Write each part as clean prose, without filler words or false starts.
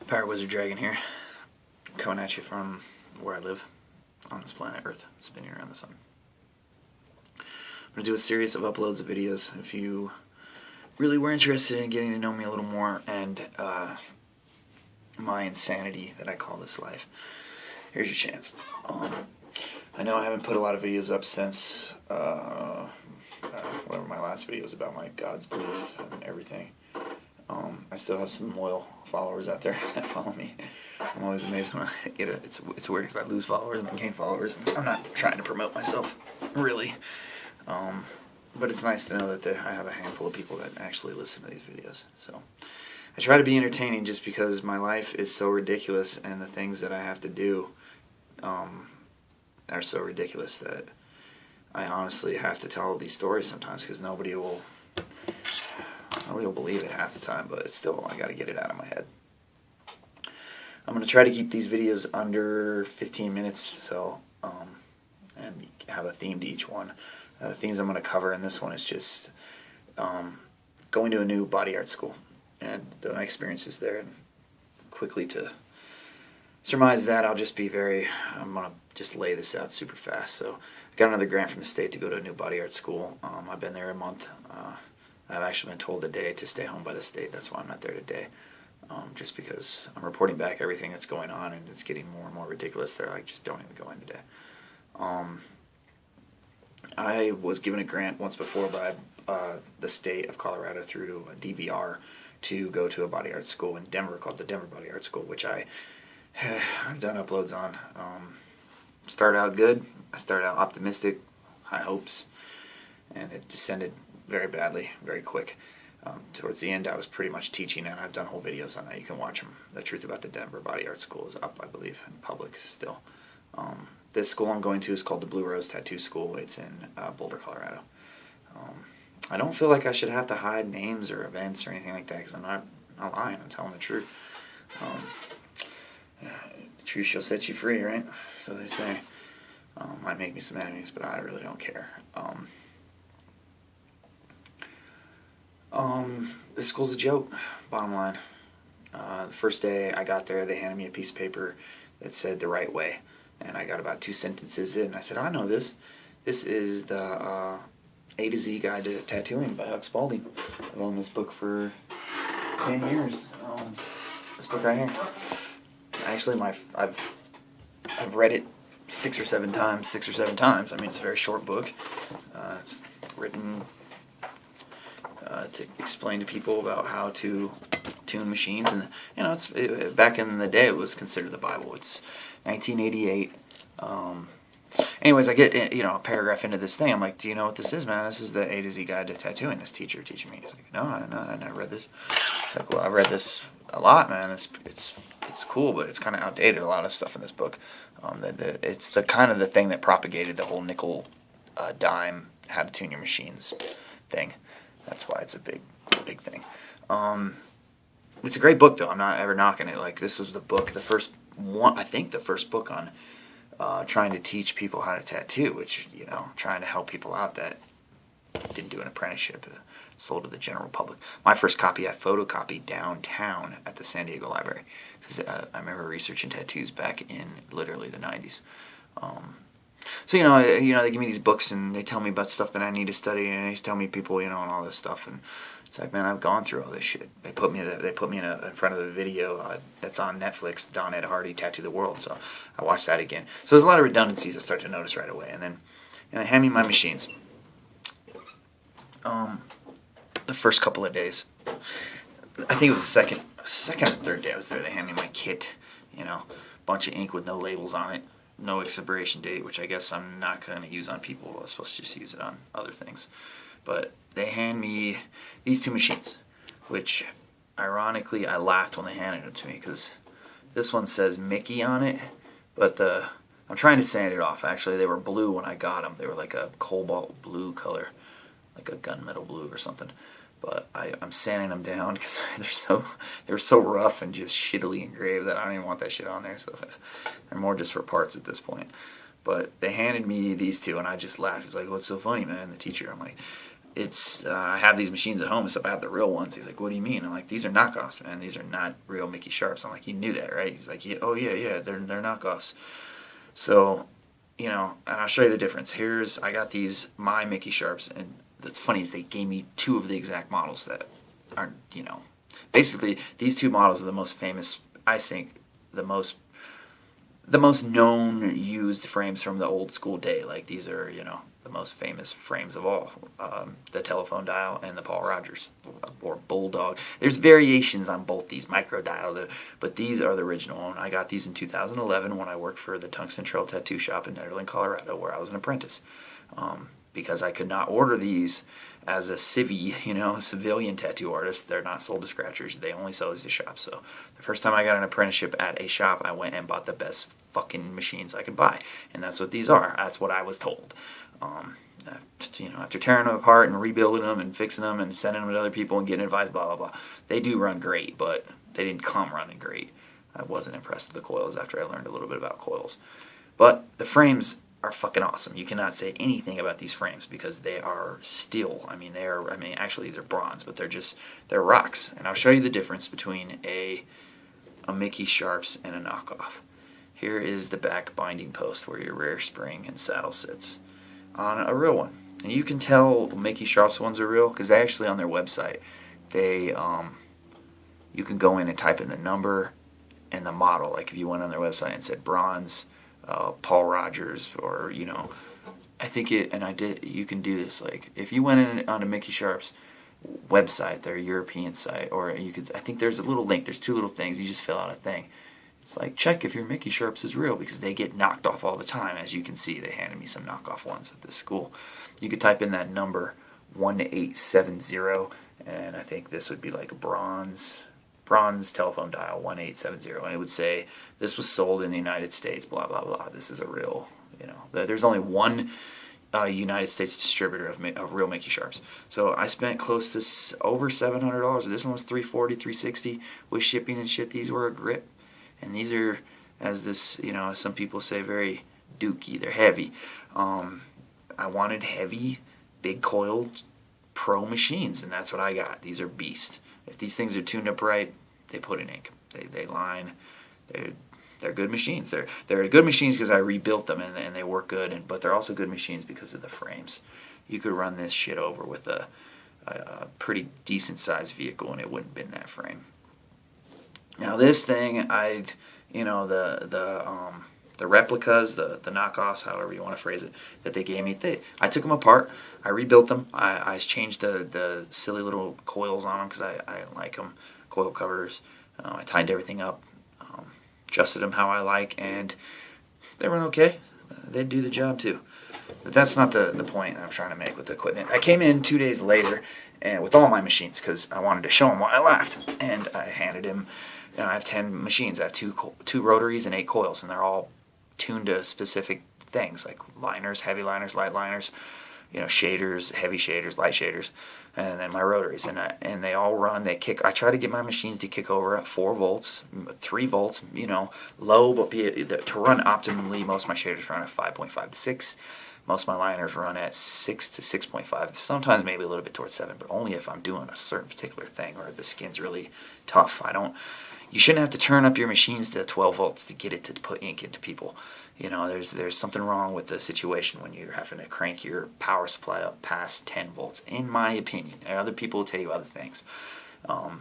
Pirate Wizard Dragon here, coming at you from where I live on this planet Earth, spinning around the sun. I'm going to do a series of uploads of videos. If you really were interested in getting to know me a little more and my insanity that I call this life, here's your chance. I know I haven't put a lot of videos up since whatever my last video was about, my God's belief and everything. I still have some loyal followers out there that follow me. I'm always amazed when I get it. It's weird because I lose followers and I gain followers. And I'm not trying to promote myself, really. But it's nice to know that I have a handful of people that actually listen to these videos. So I try to be entertaining just because my life is so ridiculous and the things that I have to do are so ridiculous that I honestly have to tell these stories sometimes because nobody will believe it half the time, but it's still, I gotta get it out of my head. I'm gonna try to keep these videos under 15 minutes, so and have a theme to each one. The themes I'm gonna cover in this one is just going to a new body art school and my experiences there. And quickly to surmise that, I'm gonna just lay this out super fast. So I got another grant from the state to go to a new body art school. I've been there a month. I've actually been told today to stay home by the state. That's why I'm not there today. Just because I'm reporting back everything that's going on and it's getting more and more ridiculous. They're like, just don't even go in today. I was given a grant once before by the state of Colorado through DVR to go to a body art school in Denver called the Denver Body Art School, which I've done uploads on. Started out good. I started out optimistic, high hopes, and it descended very badly, very quick. Towards the end, I was pretty much teaching, and I've done whole videos on that. You can watch them. The Truth About the Denver Body Art School is up, I believe, in public still. This school I'm going to is called the Blue Rose Tattoo School. It's in Boulder, Colorado. I don't feel like I should have to hide names or events or anything like that because I'm not lying. I'm telling the truth. The truth shall set you free, right? So they say. Might make me some enemies, but I really don't care. This school's a joke, bottom line. The first day I got there, they handed me a piece of paper that said the right way. And I got about 2 sentences in. I said, I know this. This is the A to Z Guide to Tattooing by Huck Spalding. I've owned this book for 10 years. This book right here. Actually, I've read it 6 or 7 times. I mean, it's a very short book. It's written to explain to people about how to tune machines, and back in the day it was considered the Bible. It's 1988. Anyways, I get a paragraph into this thing. I'm like, do you know what this is, man? This is the A to Z Guide to Tattooing. This teacher teaching me. He's like, no, I don't know. I never read this. It's like, well, I've read this a lot, man. It's cool, but it's kind of outdated. A lot of stuff in this book. It's the kind of the thing that propagated the whole nickel dime how to tune your machines thing. That's why it's a big thing. It's a great book, though. I'm not ever knocking it. Like, this was the book, the first one, I think the first book on trying to teach people how to tattoo, which, trying to help people out that didn't do an apprenticeship, sold to the general public. My first copy I photocopied downtown at the San Diego Library, because I remember researching tattoos back in literally the 90s. So they give me these books and they tell me about stuff that I need to study, and they tell me people, and all this stuff, and it's like, man, I've gone through all this shit. They put me in front of a video that's on Netflix, Don Ed Hardy, Tattoo the World. So I watched that again. So there's a lot of redundancies I start to notice right away, and they hand me my machines. The first couple of days, I think it was the second or third day I was there. They hand me my kit, bunch of ink with no labels on it. No expiration date, which I guess I'm not going to use on people. I was supposed to just use it on other things. But they hand me these 2 machines, which, ironically, I laughed when they handed them to me, because this one says Mickey on it, but I'm trying to sand it off. Actually, they were blue when I got them. They were like a cobalt blue color, like a gunmetal blue or something. But I'm sanding them down because they're so rough and just shittily engraved that I don't even want that shit on there. So they're more just for parts at this point. But they handed me these 2, and I just laughed. It was like, what's so funny, man? The teacher, I'm like, I have these machines at home, except I have the real ones. He's like, what do you mean? I'm like, these are knockoffs, man. These are not real Mickey Sharps. I'm like, you knew that, right? He's like, yeah, oh yeah, they're knockoffs. So, and I'll show you the difference. I got these, my Mickey Sharps, and that's funny is they gave me two of the exact models that aren't, basically these two models are the most famous, I think, the most known used frames from the old school day. Like these are, the most famous frames of all. The telephone dial and the Paul Rogers or Bulldog. There's variations on both these, micro dial, but these are the original. And I got these in 2011 when I worked for the Tungsten Trail Tattoo Shop in Nederland, Colorado, where I was an apprentice. Because I could not order these as a civvy, civilian tattoo artist. They're not sold to scratchers. They only sell these to shops. So the first time I got an apprenticeship at a shop, I went and bought the best fucking machines I could buy. And that's what these are. That's what I was told. After tearing them apart and rebuilding them and fixing them and sending them to other people and getting advice, blah, blah, blah. They do run great, but they didn't come running great. I wasn't impressed with the coils after I learned a little bit about coils. But the frames are fucking awesome. You cannot say anything about these frames because they are steel. Actually they're bronze, but they're rocks. And I'll show you the difference between a Mickey Sharps and a knockoff. Here is the back binding post where your rear spring and saddle sits on a real one. And you can tell Mickey Sharps ones are real because actually on their website, you can go in and type in the number and the model. Like if you went on their website and said bronze, Paul Rogers, or I think you can do this. Like if you went in on a Mickey Sharps website, their European site, or I think there's a little link. There's two little things. You just fill out a thing. It's like, check if your Mickey Sharps is real, because they get knocked off all the time. As you can see, they handed me some knockoff ones at this school. You could type in that number 1870, and I think this would be like a bronze telephone dial 1870, and it would say this was sold in the United States, blah blah blah. This is a real, there's only one United States distributor of real Mickey Sharps. So I spent close to over $700. This one was $340, $360 with shipping and shit. These were a grip. And these are, as some people say, very dookie. They're heavy. I wanted heavy, big coiled pro machines, and that's what I got. These are beast. If these things are tuned up right, they put in ink. They line. They're good machines. They're good machines because I rebuilt them and they work good. But they're also good machines because of the frames. You could run this shit over with a pretty decent sized vehicle, and it wouldn't bend that frame. Now this thing, the replicas, the knockoffs, however you want to phrase it, that they gave me, I took them apart, I rebuilt them, I changed the silly little coils on them because I didn't like them, coil covers. I tightened everything up, adjusted them how I like, and they run okay. They do the job too. But that's not the point I'm trying to make with the equipment. I came in 2 days later and with all my machines because I wanted to show him why I left, and I handed him. I have 10 machines. I have two rotaries and 8 coils, and they're all tuned to specific things like liners, heavy liners, light liners, shaders, heavy shaders, light shaders, and then my rotaries. And they all run. They kick. I try to get my machines to kick over at 4 volts, 3 volts, low, but to run optimally. Most of my shaders run at 5.5 to 6. Most of my liners run at 6 to 6.5. Sometimes maybe a little bit towards 7, but only if I'm doing a certain particular thing or the skin's really tough. You shouldn't have to turn up your machines to 12 volts to get it to put ink into people. There's something wrong with the situation when you're having to crank your power supply up past 10 volts, in my opinion. And other people will tell you other things. I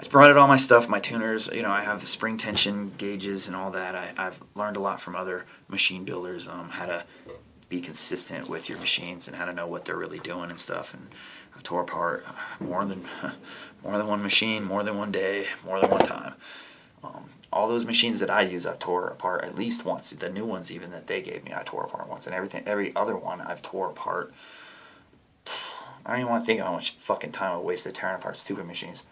brought out all my stuff, my tuners. I have the spring tension gauges and all that. I've learned a lot from other machine builders, how to be consistent with your machines and how to know what they're really doing and stuff. And I've tore apart more than one machine, more than one day, more than one time. All those machines that I use, I've tore apart at least once. The new ones, even that they gave me, I tore apart once. And every other one, I've tore apart. I don't even want to think how much fucking time I wasted tearing apart stupid machines.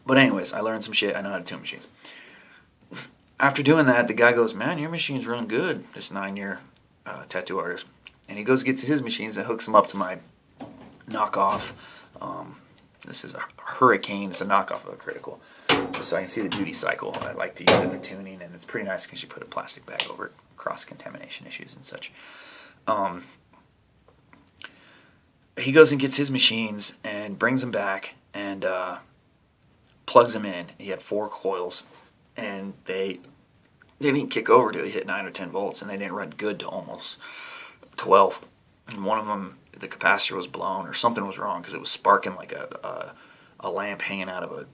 But anyways, I learned some shit. I know how to tune machines. After doing that, the guy goes, "Man, your machines run good." This 9-year tattoo artist, and he gets his machines and hooks them up to my knockoff This is a Hurricane. It's a knockoff of a Critical. So I can see the duty cycle. I like to use it for tuning, and it's pretty nice because you put a plastic bag over it, cross-contamination issues and such. He goes and gets his machines and brings them back and plugs them in. He had 4 coils, and they didn't kick over till he hit 9 or 10 volts, and they didn't run good to almost 12. And one of them, the capacitor was blown or something was wrong because it was sparking like a lamp hanging out of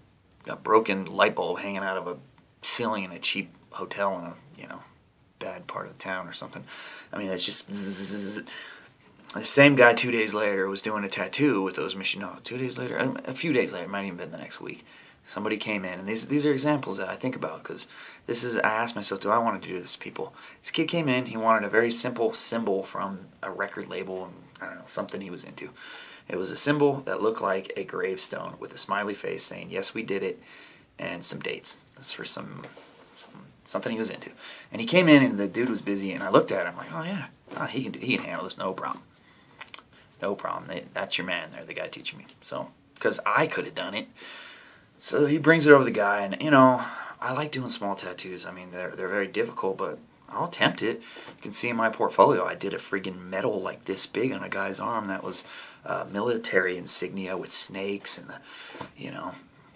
a broken light bulb hanging out of a ceiling in a cheap hotel in a bad part of the town or something. I mean, it's just zzz. The same guy 2 days later was doing a tattoo with those machines. No, 2 days later, a few days later, it might have even been the next week. Somebody came in, and these are examples that I think about because I asked myself, do I want to do this to people? This kid came in, he wanted a very simple symbol from a record label, and I don't know, something he was into. It was a symbol that looked like a gravestone with a smiley face saying, yes, we did it, and some dates. That's for something he was into. And he came in, and the dude was busy, and I looked at him like, oh yeah, he can handle this, no problem. No problem. That's your man there, the guy teaching me. So, because I could have done it. So he brings it over to the guy, and I like doing small tattoos. I mean, they're very difficult, but I'll attempt it. You can see in my portfolio, I did a friggin' medal like this big on a guy's arm that was military insignia with snakes, and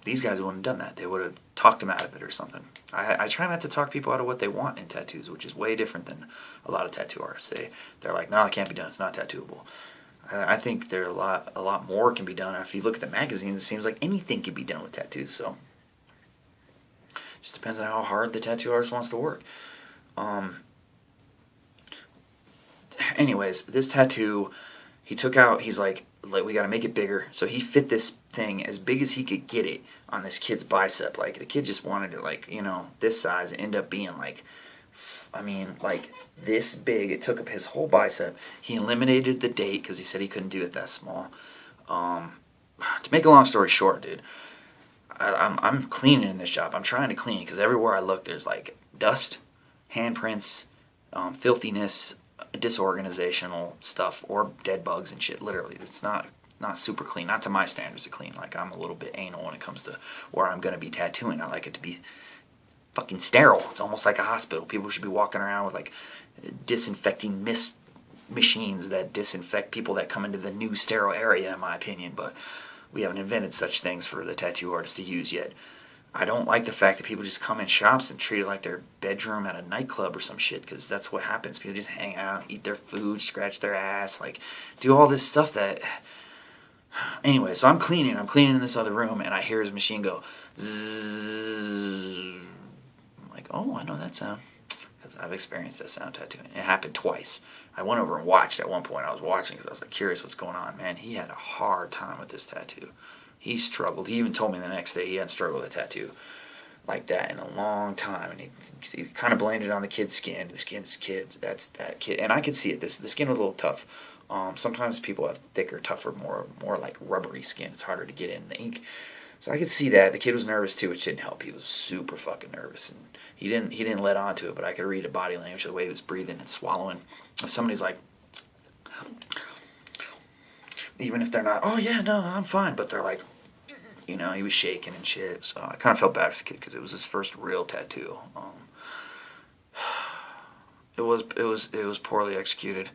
these guys wouldn't have done that. They would have talked him out of it or something. I try not to talk people out of what they want in tattoos, which is way different than a lot of tattoo artists. They're like, no, it can't be done. It's not tattooable. I think there a lot more can be done. If you look at the magazines, it seems like anything can be done with tattoos. So, just depends on how hard the tattoo artist wants to work. Anyways, this tattoo, he took out. He's like, we got to make it bigger. So he fit this thing as big as he could get it on this kid's bicep. Like the kid just wanted it this size. It ended up being like this big. It took up his whole bicep. He eliminated the date because he said he couldn't do it that small. To make a long story short, dude, I'm cleaning in this shop. I'm trying to clean because everywhere I look, there's like dust, handprints, filthiness, disorganizational stuff, or dead bugs and shit. Literally, it's not super clean. Not to my standards of clean. Like I'm a little bit anal when it comes to where I'm gonna be tattooing. I like it to be fucking sterile. It's almost like a hospital. People should be walking around with like disinfecting mist machines that disinfect people that come into the new sterile area, in my opinion, but we haven't invented such things for the tattoo artists to use yet. I don't like the fact that people just come in shops and treat it like their bedroom at a nightclub or some shit, because that's what happens. People just hang out, eat their food, scratch their ass, like do all this stuff that... Anyway, so I'm cleaning in this other room, and I hear his machine go zzzz. I'm like, oh, I know that sound, because I've experienced that sound tattooing. It happened twice. I went over and watched at one point. I was watching because I was like curious what's going on. Man, he had a hard time with this tattoo. He struggled. He even told me the next day he hadn't struggled with a tattoo like that in a long time. And he kind of blamed it on the kid's skin. The skin's kid. That's that kid. And I could see it. The skin was a little tough. Sometimes people have thicker, tougher, more like rubbery skin. It's harder to get in the ink. So I could see that. The kid was nervous too, which didn't help. He was super fucking nervous, and he didn't let on to it. But I could read a body language, the way he was breathing and swallowing. If somebody's like, even if they're not, oh yeah, no, I'm fine, but they're like, he was shaking and shit. So I kind of felt bad for the kid because it was his first real tattoo. It was poorly executed,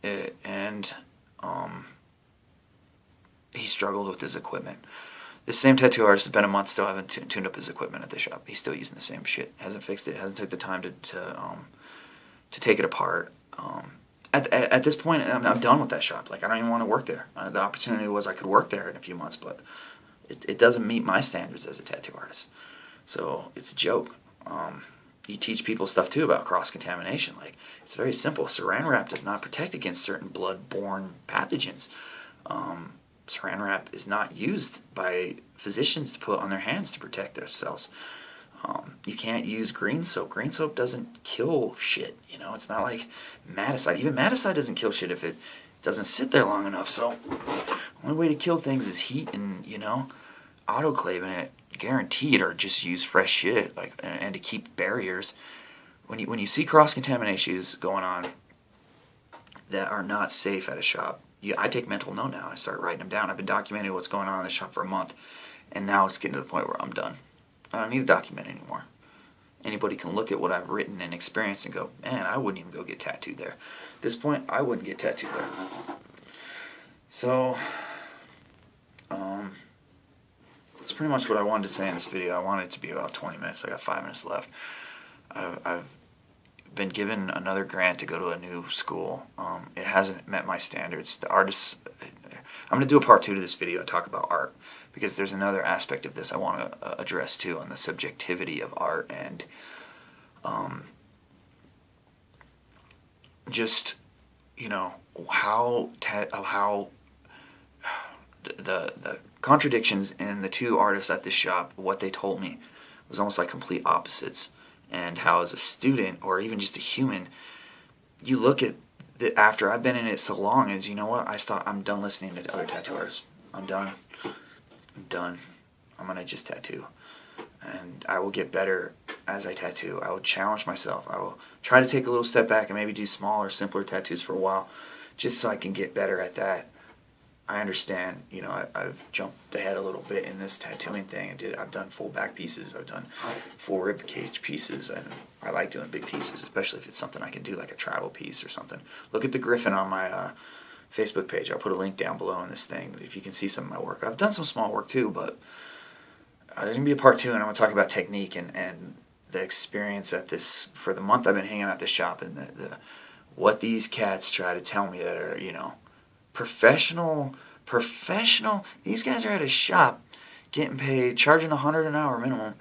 and he struggled with his equipment. This same tattoo artist has been a month, still haven't tuned up his equipment at the shop. He's still using the same shit. Hasn't fixed it. Hasn't took the time to take it apart. At this point, I'm done with that shop. Like I don't even want to work there. The opportunity was I could work there in a few months, but it doesn't meet my standards as a tattoo artist. So it's a joke. You teach people stuff too about cross-contamination. Like it's very simple. Saran wrap does not protect against certain blood-borne pathogens. Saran wrap is not used by physicians to put on their hands to protect themselves. You can't use green soap. Green soap doesn't kill shit. It's not like Maticide. Even Maticide doesn't kill shit if it doesn't sit there long enough. So the only way to kill things is heat and autoclaving it, guaranteed, or just use fresh shit and to keep barriers. When you see cross contamination issues going on that are not safe at a shop, I take mental note now. I start writing them down. I've been documenting what's going on in the shop for a month, and now it's getting to the point where I'm done. I don't need to document anymore. Anybody can look at what I've written and experienced and go, man, I wouldn't even go get tattooed there. At this point, I wouldn't get tattooed there. So, that's pretty much what I wanted to say in this video. I wanted it to be about 20 minutes. I got 5 minutes left. I've been given another grant to go to a new school. It hasn't met my standards. The artists, I'm going to do a part 2 to this video and talk about art, because there's another aspect of this I want to address too, on the subjectivity of art, and just, you know, how the contradictions in the two artists at this shop, what they told me was almost like complete opposites, and how as a student or even just a human, you look at the, after I've been in it so long, is, you know what, I'm done listening to other tattoo artists. I'm done. I'm gonna just tattoo, and I will get better as I tattoo. I will challenge myself. I will try to take a little step back and maybe do smaller, simpler tattoos for a while, just so I can get better at that. I understand, you know, I've jumped ahead a little bit in this tattooing thing. I've done full back pieces. I've done full rib cage pieces, and I like doing big pieces, especially if it's something I can do, like a travel piece or something. Look at the Griffin on my Facebook page. I'll put a link down below in this thing if you can see some of my work. I've done some small work too, but there's going to be a part 2, and I'm going to talk about technique and the experience at this, for the month I've been hanging out at this shop, and the what these cats try to tell me that are, you know, professional. These guys are at a shop getting paid, charging $100 an hour minimum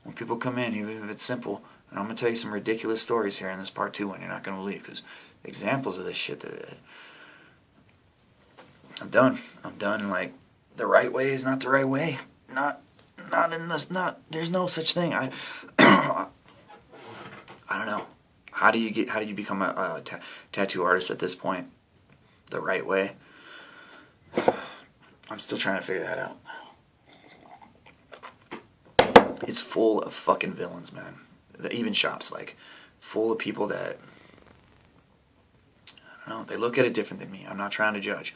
when people come in, even if it's simple. And I'm going to tell you some ridiculous stories here in this part 2 one you're not going to believe, because examples of this shit that I'm done. Like, the right way is not the right way. Not in this. There's no such thing. I don't know. How do you become a tattoo artist at this point? The right way. I'm still trying to figure that out. It's full of fucking villains, man. Even shops, like, full of people that, I don't know, they look at it different than me. I'm not trying to judge.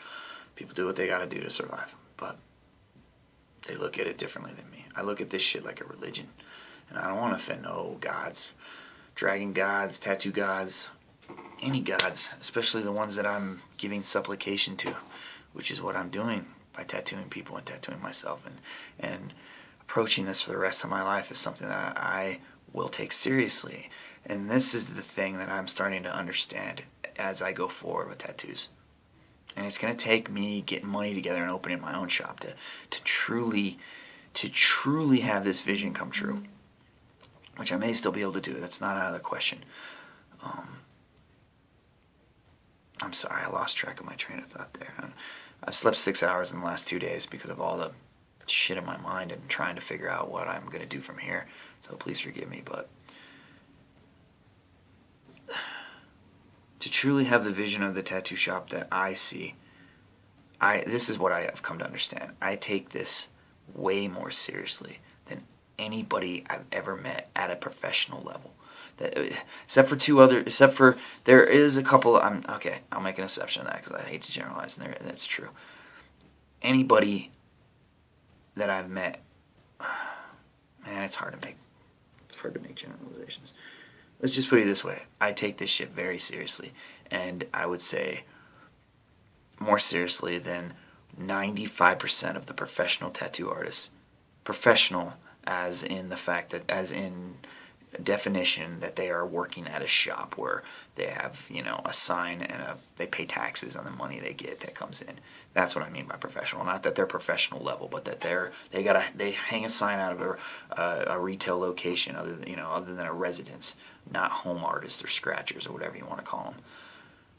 People do what they gotta do to survive, but they look at it differently than me. I look at this shit like a religion, and I don't want to offend no gods, dragon gods, tattoo gods, any gods, especially the ones that I'm giving supplication to, which is what I'm doing by tattooing people and tattooing myself, and approaching this for the rest of my life is something that I will take seriously. And this is the thing that I'm starting to understand as I go forward with tattoos. And it's going to take me getting money together and opening my own shop to truly have this vision come true, which I may still be able to do. That's not out of the question. I'm sorry, I lost track of my train of thought there. I've slept 6 hours in the last 2 days because of all the shit in my mind and trying to figure out what I'm going to do from here. So please forgive me, but to truly have the vision of the tattoo shop that I see, this is what I have come to understand. I take this way more seriously than anybody I've ever met at a professional level. Except for there is a couple. I'll make an exception to that because I hate to generalize, and that's true. Anybody that I've met, man, it's hard to make generalizations. Let's just put it this way. I take this shit very seriously, and I would say more seriously than 95% of the professional tattoo artists. Professional as in the fact that, as in definition, that they are working at a shop where they have, you know, a sign and they pay taxes on the money they get that comes in. That's what I mean by professional. Not that they're professional level, but that they hang a sign out of a retail location other than a residence, not home artists or scratchers or whatever you want to call them.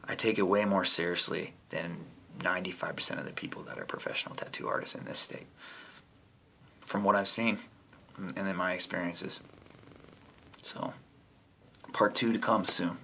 I take it way more seriously than 95% of the people that are professional tattoo artists in this state, from what I've seen and in my experiences. So, part 2 to come soon.